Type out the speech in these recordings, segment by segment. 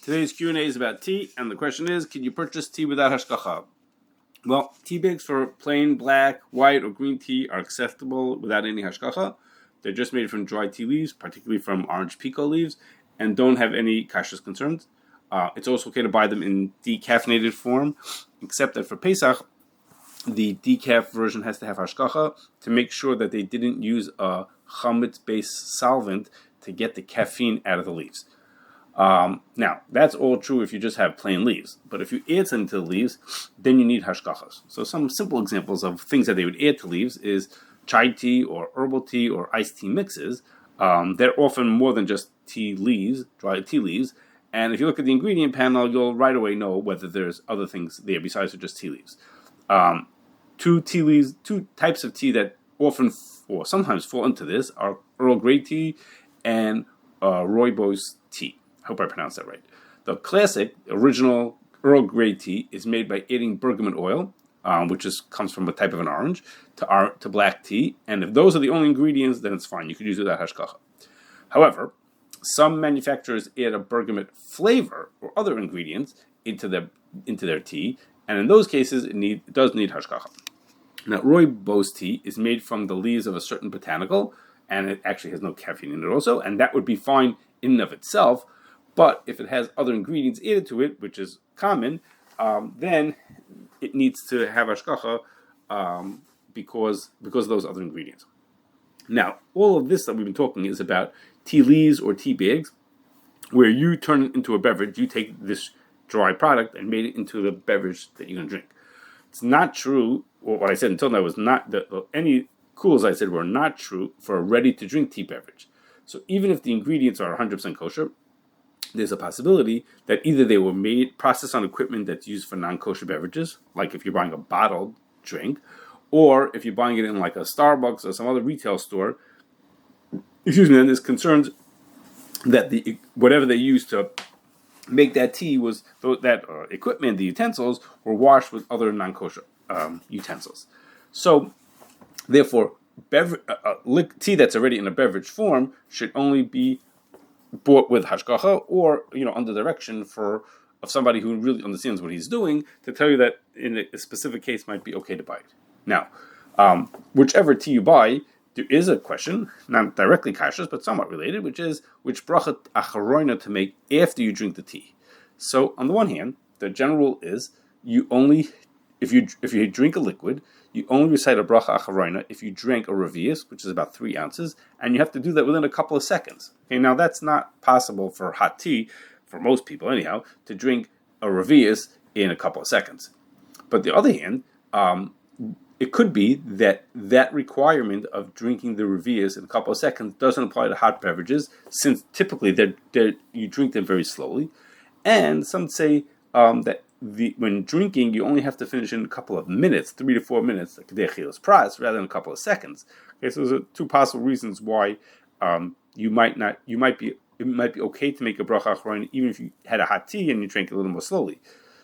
Today's Q&A is about tea, and the question is, can you purchase tea without hashgacha? Well, tea bags for plain black, white, or green tea are acceptable without any hashgacha. They're just made from dried tea leaves, particularly from orange pico leaves, and don't have any kashrus concerns. It's also okay to buy them in decaffeinated form, except that for Pesach, the decaf version has to have hashgacha to make sure that they didn't use a chametz-based solvent to get the caffeine out of the leaves. Now, that's all true if you just have plain leaves. But if you add something to the leaves, then you need hashgachas. So some simple examples of things that they would add to leaves is chai tea or herbal tea or iced tea mixes. They're often more than just tea leaves, dried tea leaves. And if you look at the ingredient panel, you'll right away know whether there's other things there besides just tea leaves. Two types of tea that often or sometimes fall into this are Earl Grey tea and rooibos tea. I hope I pronounced that right. The classic, original Earl Grey tea is made by adding bergamot oil, which comes from a type of an orange, to black tea. And if those are the only ingredients, then it's fine. You could use it without hashgacha. However, some manufacturers add a bergamot flavor or other ingredients into their tea, and in those cases, it does need hashgacha. Now, rooibos tea is made from the leaves of a certain botanical, and it actually has no caffeine in it also, and that would be fine in and of itself. But if it has other ingredients added to it, which is common, then it needs to have hashgacha because of those other ingredients. Now, all of this that we've been talking is about tea leaves or tea bags, where you turn it into a beverage. You take this dry product and made it into the beverage that you're going to drink. It's not true, or what I said until now was not, any kulas I said were not true for a ready-to-drink tea beverage. So even if the ingredients are 100% kosher, there's a possibility that either they were processed on equipment that's used for non-kosher beverages, like if you're buying a bottled drink, or if you're buying it in like a Starbucks or some other retail store, then there's concerns that whatever they used to make that tea was that equipment, the utensils, were washed with other non-kosher utensils. So, therefore, tea that's already in a beverage form should only be bought with hashgacha or under direction of somebody who really understands what he's doing to tell you that in a specific case might be okay to buy it. Now, whichever tea you buy, there is a question, not directly kashrus, but somewhat related, which is which bracha acharona to make after you drink the tea. So, on the one hand, the general rule is you only, if you drink a liquid, you only recite a bracha acharona if you drank a revius, which is about 3 ounces, and you have to do that within a couple of seconds. Okay, now that's not possible for hot tea, for most people anyhow, to drink a revius in a couple of seconds. But on the other hand, it could be that requirement of drinking the revius in a couple of seconds doesn't apply to hot beverages, since typically you drink them very slowly. And some say that when drinking, you only have to finish in a couple of minutes, 3 to 4 minutes, like rather than a couple of seconds. Okay, so those are two possible reasons why it might be okay to make a bracha acharona even if you had a hot tea and you drank it a little more slowly.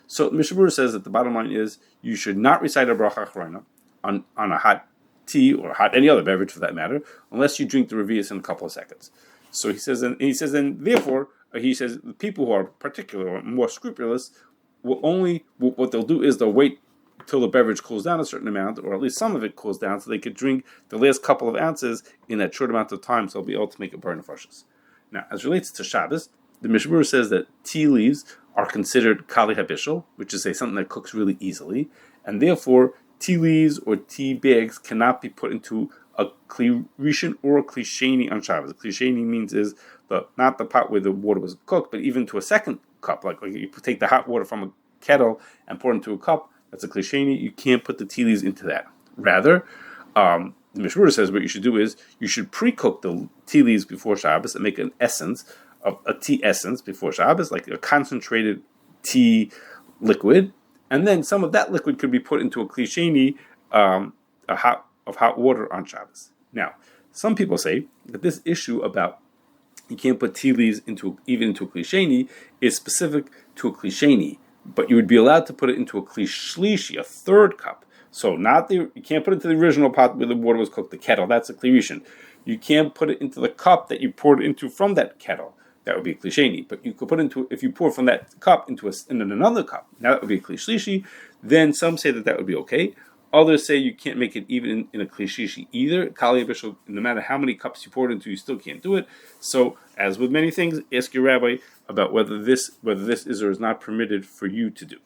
So Mishabur says that the bottom line is you should not recite a bracha acharona on a hot tea or any other beverage for that matter, unless you drink the revius in a couple of seconds. So he says, therefore the people who are particular or more scrupulous what they'll do is they'll wait till the beverage cools down a certain amount, or at least some of it cools down, so they could drink the last couple of ounces in that short amount of time, so they'll be able to make a burn of nefashos. Now, as relates to Shabbos, the Mishabur says that tea leaves are considered kali habishul, which is something that cooks really easily, and therefore tea leaves or tea bags cannot be put into a kli rishon or a kli sheni on Shabbos. A kli sheni means is not the pot where the water was cooked, but even to a second cup. Like you take the hot water from a kettle and pour it into a cup, that's a kli sheni. You can't put the tea leaves into that. Rather, the Mishmur says what you should do is you should pre-cook the tea leaves before Shabbos and make an essence of a tea essence before Shabbos, like a concentrated tea liquid, and then some of that liquid could be put into a kli sheni of hot water on Shabbos. Now, some people say that this issue about you can't put tea leaves even into a kli sheni is specific to a kli sheni, but you would be allowed to put it into a kli shlishi, a third cup. So you can't put it into the original pot where the water was cooked, the kettle. That's a kli rishon. You can't put it into the cup that you poured it into from that kettle. that would be a kli sheni. But you could put if you pour from that cup into another cup, now that would be a kli shlishi. Then some say that would be okay. Others say you can't make it even in a kli shlishi either. Kali bishul, no matter how many cups you pour it into, you still can't do it. So, as with many things, ask your rabbi about whether this is or is not permitted for you to do.